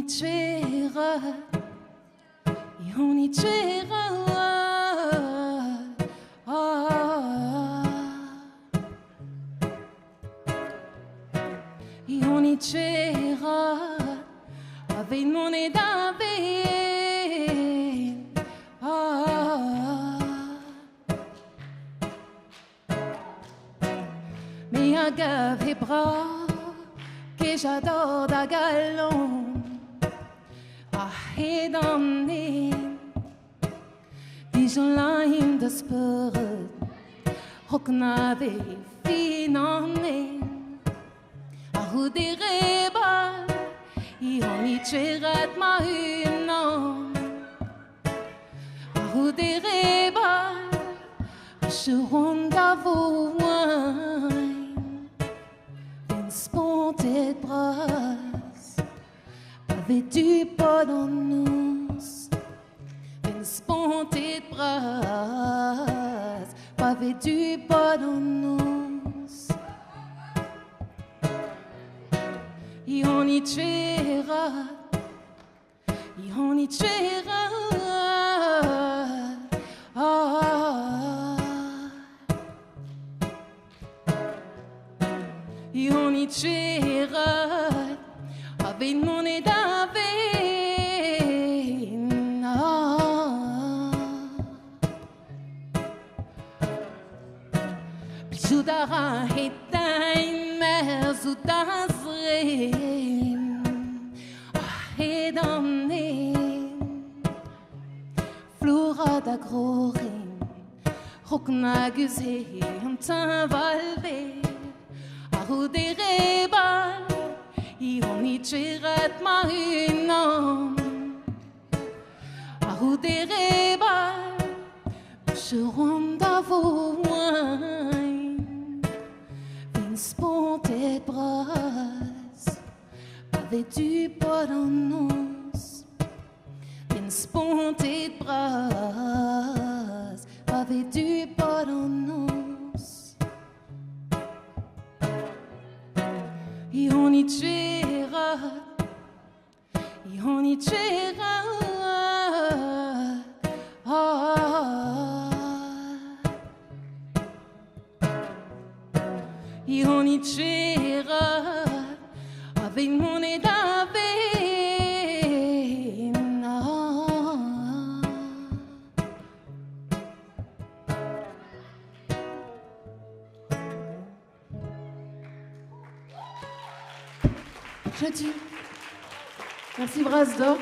y tuera, et on y tuera. Et on y tuera avec mon édavé. Mais un gave et bras que j'adore da galon. Et d'emmener Vigilant de spirit Hoknade finane Ahudere I honi cherat ma hunan Ahudere Cheronda vos wine Une spontée brasse Avec du pot dans nous Une spontée brasse Avec du pot dans nous Et on y tuera Et on y tuera Et on y tuera avec mon édavé. Bijudara hetain merzudazrein Hedamne Flora da grorin Hoknaguse Tanvalve Ahudere I honi cherat ma hunan Ahudere Cheronda vos wine Une spontée brasse Avec du pot dans nous Une spontée brasse Avec du pot dans nous Et on y tuera Et on y tuera Et on y tuera avec mon édavé. Jeudi. Merci Brasdor.